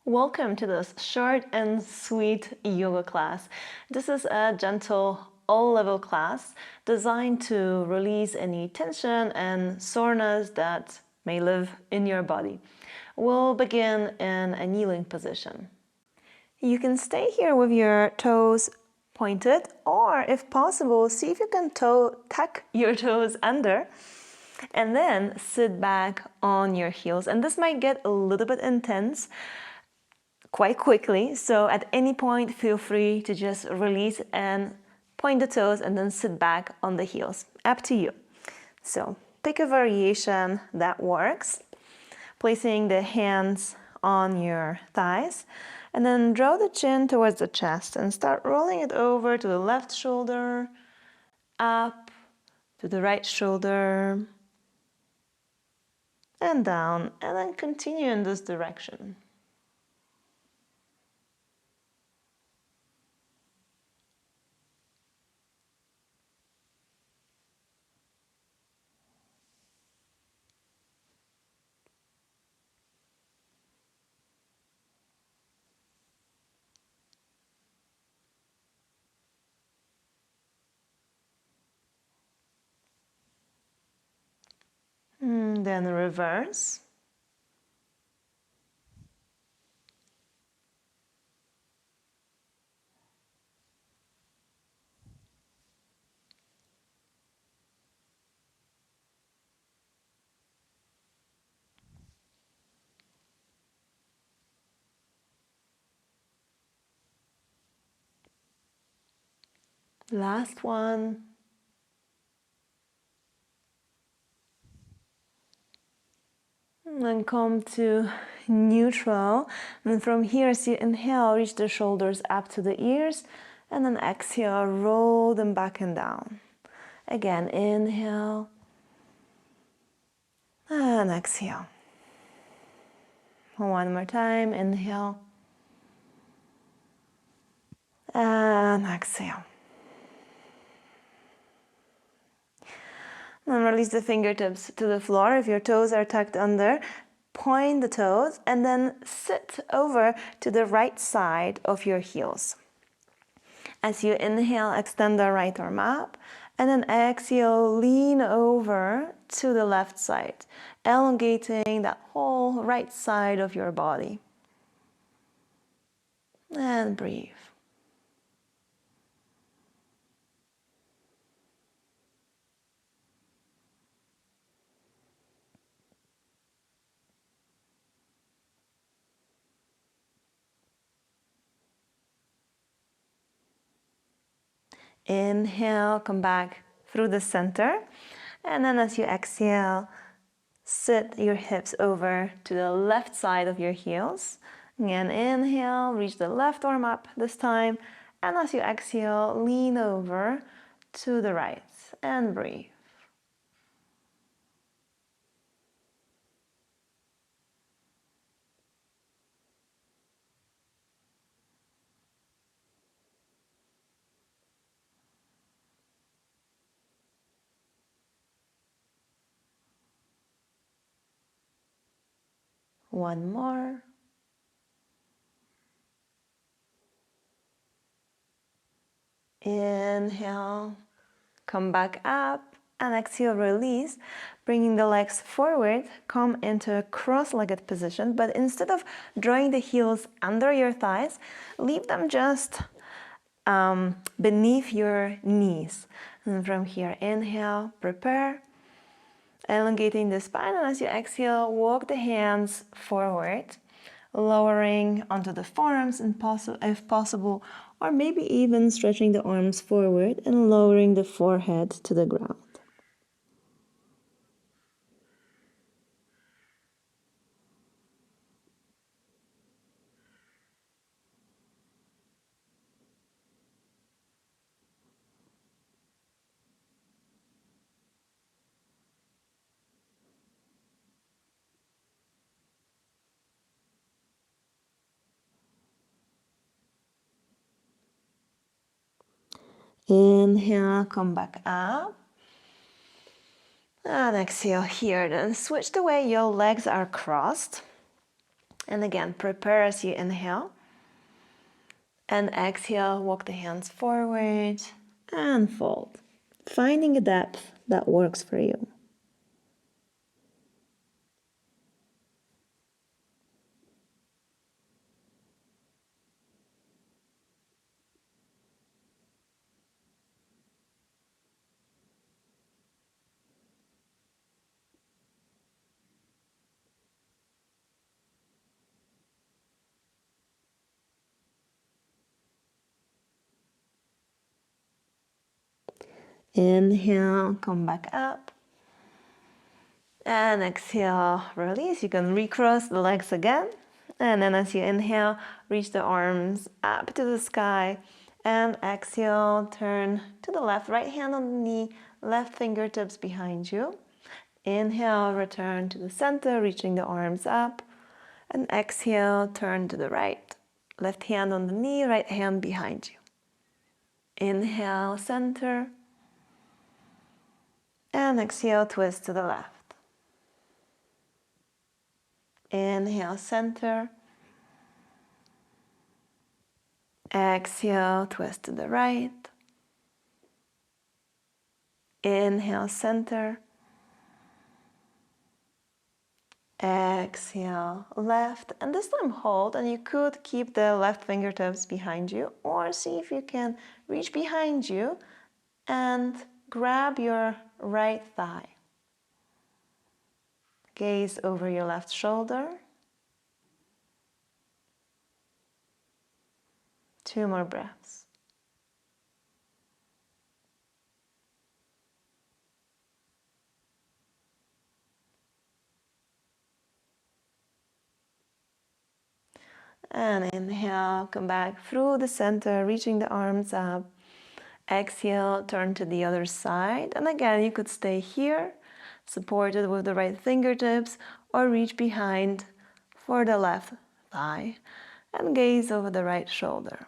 Welcome to this short and sweet yoga class. This is a gentle all-level class designed to release any tension and soreness that may live in your body. We'll begin in a kneeling position. You can stay here with your toes pointed, or if possible, see if you can tuck your toes under and then sit back on your heels. And this might get a little bit intense quite quickly, so at any point feel free to just release and point the toes and then sit back on the heels. Up to you. So pick a variation that works, placing the hands on your thighs, and then draw the chin towards the chest and start rolling it over to the left shoulder, up to the right shoulder, and down, and then continue in this direction. Then reverse. Last one. And then come to neutral. And from here, as you inhale, reach the shoulders up to the ears. And then exhale, roll them back and down. Again, inhale. And exhale. One more time, inhale. And exhale. And release the fingertips to the floor. If your toes are tucked under, point the toes and then sit over to the right side of your heels. As you inhale, extend the right arm up, and then exhale, lean over to the left side, elongating that whole right side of your body. And breathe. Inhale, come back through the center. And then as you exhale, sit your hips over to the left side of your heels. Again, inhale, reach the left arm up this time. And as you exhale, lean over to the right and breathe. One more. Inhale, come back up, and exhale, release, bringing the legs forward, come into a cross-legged position, but instead of drawing the heels under your thighs, leave them just beneath your knees. And from here, inhale, prepare, elongating the spine, and as you exhale, walk the hands forward, lowering onto the forearms if possible, or maybe even stretching the arms forward and lowering the forehead to the ground. Inhale, come back up. And exhale here. Then switch the way your legs are crossed. And again, prepare as you inhale. And exhale, walk the hands forward and fold. Finding a depth that works for you. Inhale, come back up. And exhale, release. You can recross the legs again. And then as you inhale, reach the arms up to the sky. And exhale, turn to the left. Right hand on the knee, left fingertips behind you. Inhale, return to the center, reaching the arms up. And exhale, turn to the right. Left hand on the knee, right hand behind you. Inhale, center. And exhale, twist to the left. Inhale, center. Exhale, twist to the right. Inhale, center. Exhale, left. And this time hold, and you could keep the left fingertips behind you, or see if you can reach behind you and grab your right thigh. Gaze over your left shoulder. 2 more breaths. And inhale, come back through the center, reaching the arms up. Exhale, turn to the other side. And again, you could stay here, supported with the right fingertips, or reach behind for the left thigh and gaze over the right shoulder.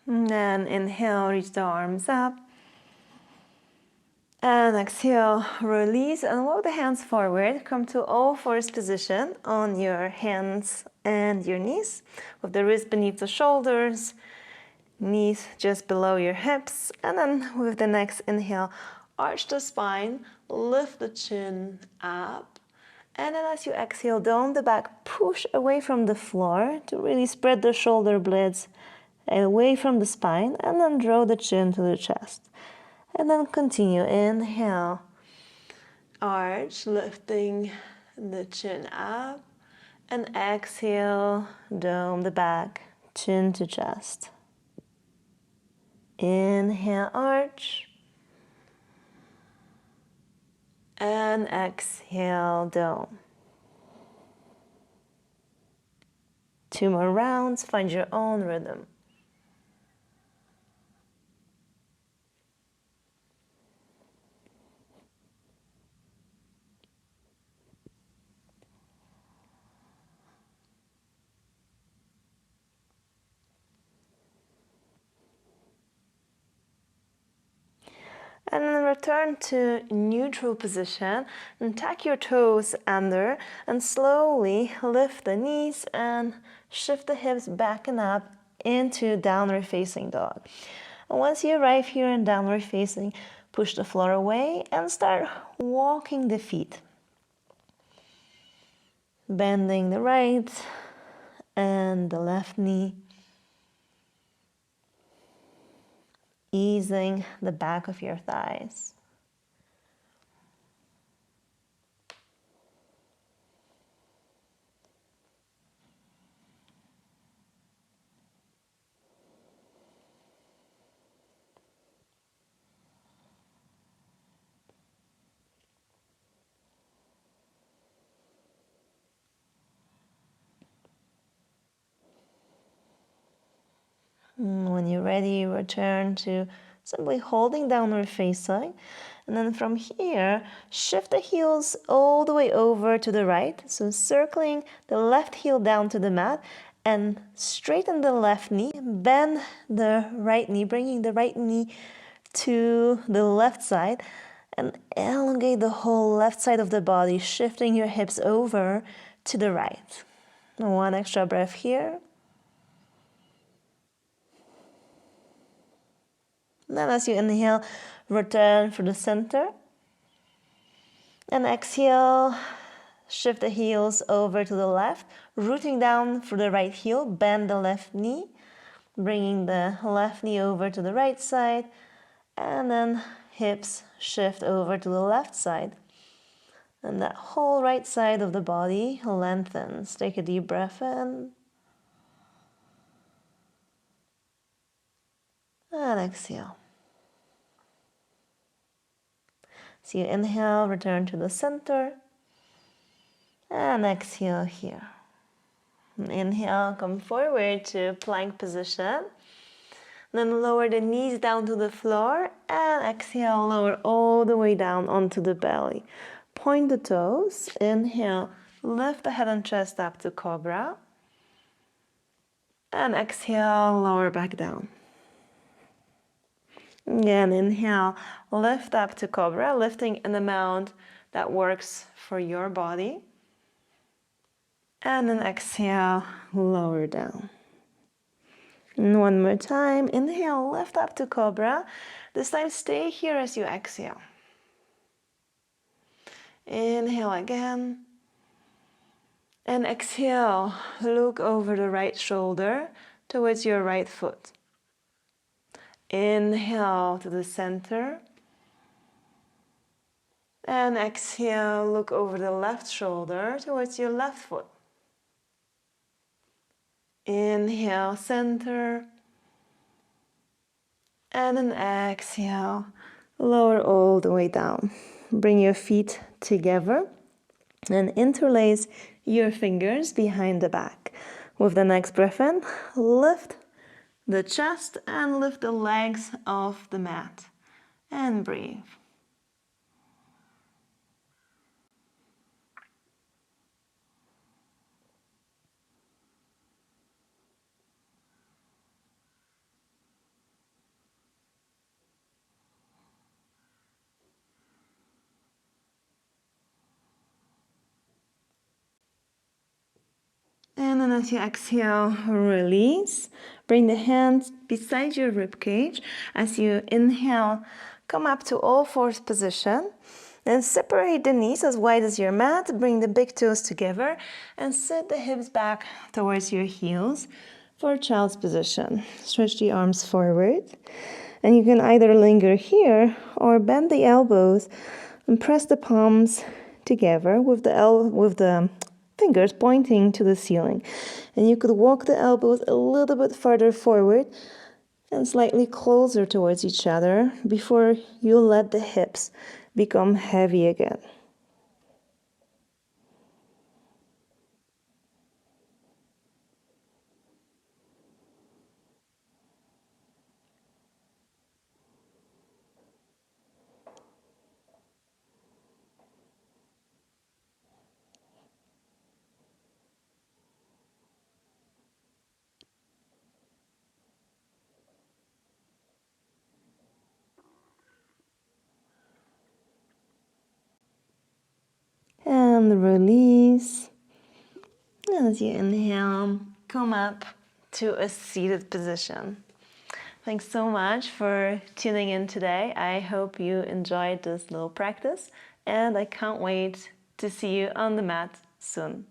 And then inhale, reach the arms up. And exhale, release and walk the hands forward. Come to all fours position on your hands and your knees, with the wrists beneath the shoulders, knees just below your hips. And then with the next inhale, arch the spine, lift the chin up. And then as you exhale, down the back, push away from the floor to really spread the shoulder blades away from the spine, and then draw the chin to the chest. And then continue, inhale, arch, lifting the chin up, and exhale, dome the back, chin to chest. Inhale, arch, and exhale, dome. 2 more rounds, find your own rhythm. And then return to neutral position and tuck your toes under and slowly lift the knees and shift the hips back and up into downward facing dog. And once you arrive here in downward facing, push the floor away and start walking the feet. Bending the right and the left knee. Easing the back of your thighs. When you're ready, return to simply holding downward facing And then from here, shift the heels all the way over to the right. So circling the left heel down to the mat and straighten the left knee, bend the right knee, bringing the right knee to the left side and elongate the whole left side of the body, shifting your hips over to the right. One extra breath here. Then as you inhale, return for the center. And exhale, shift the heels over to the left, rooting down for the right heel, bend the left knee, bringing the left knee over to the right side, and then hips shift over to the left side. And that whole right side of the body lengthens. Take a deep breath in. And exhale. So you inhale, return to the center. And exhale here. Inhale, come forward to plank position. Then lower the knees down to the floor. And exhale, lower all the way down onto the belly. Point the toes. Inhale, lift the head and chest up to cobra. And exhale, lower back down. Again, inhale, lift up to cobra, lifting an amount that works for your body. And then exhale, lower down. And one more time, inhale, lift up to cobra. This time stay here as you exhale. Inhale again. And exhale, look over the right shoulder towards your right foot. Inhale to the center. And exhale, look over the left shoulder towards your left foot. Inhale, center. And then exhale, lower all the way down. Bring your feet together and interlace your fingers behind the back. With the next breath in, lift the chest and lift the legs off the mat. And breathe. And then as you exhale, release. Bring the hands beside your rib cage. As you inhale, come up to all fours position. Then separate the knees as wide as your mat. Bring the big toes together and sit the hips back towards your heels for child's position. Stretch the arms forward. And you can either linger here or bend the elbows and press the palms together with the fingers pointing to the ceiling. And you could walk the elbows a little bit further forward and slightly closer towards each other before you let the hips become heavy again. And release. And as you inhale, come up to a seated position. Thanks so much for tuning in today. I hope you enjoyed this little practice, and I can't wait to see you on the mat soon.